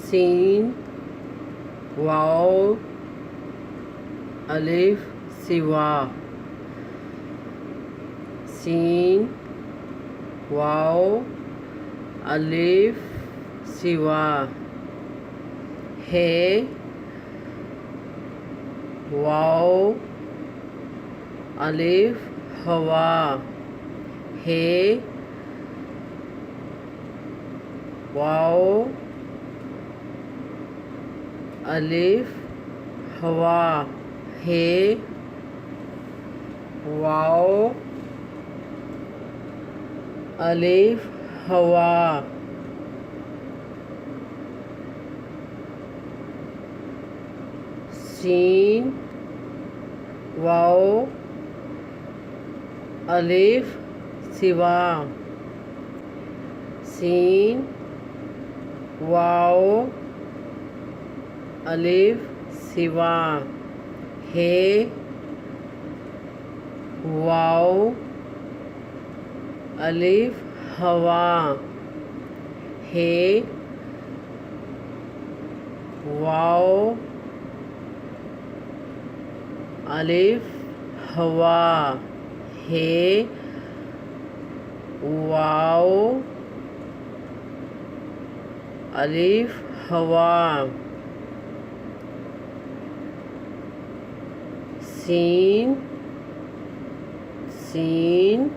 Scene wow अलिफ सिवा। Scene wow अलिफ सिवा। है वाओ अलिफ हवा। है वाओ अलिफ हवा। है वाओ अलिफ हवा। सीन वाओ अलिफ सिवा। सीन वाओ अलिफ सिवा। है वाओ अलिफ हवा। है वाओ अलिफ हवा। है वाओ अलिफ हवा। सीन सीन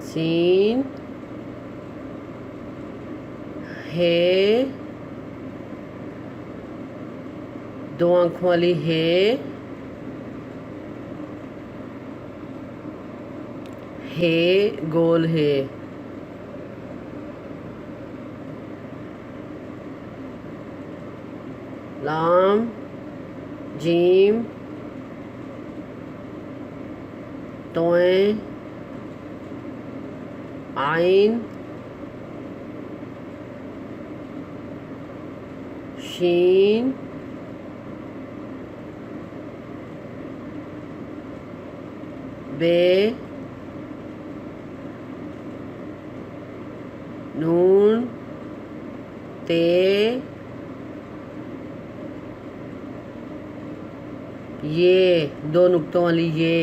सीन है दो आंखों वाली है गोल है। लाम जीम तोएं आइन शीन बे नून ते ये दो नुक्तों वाली ये।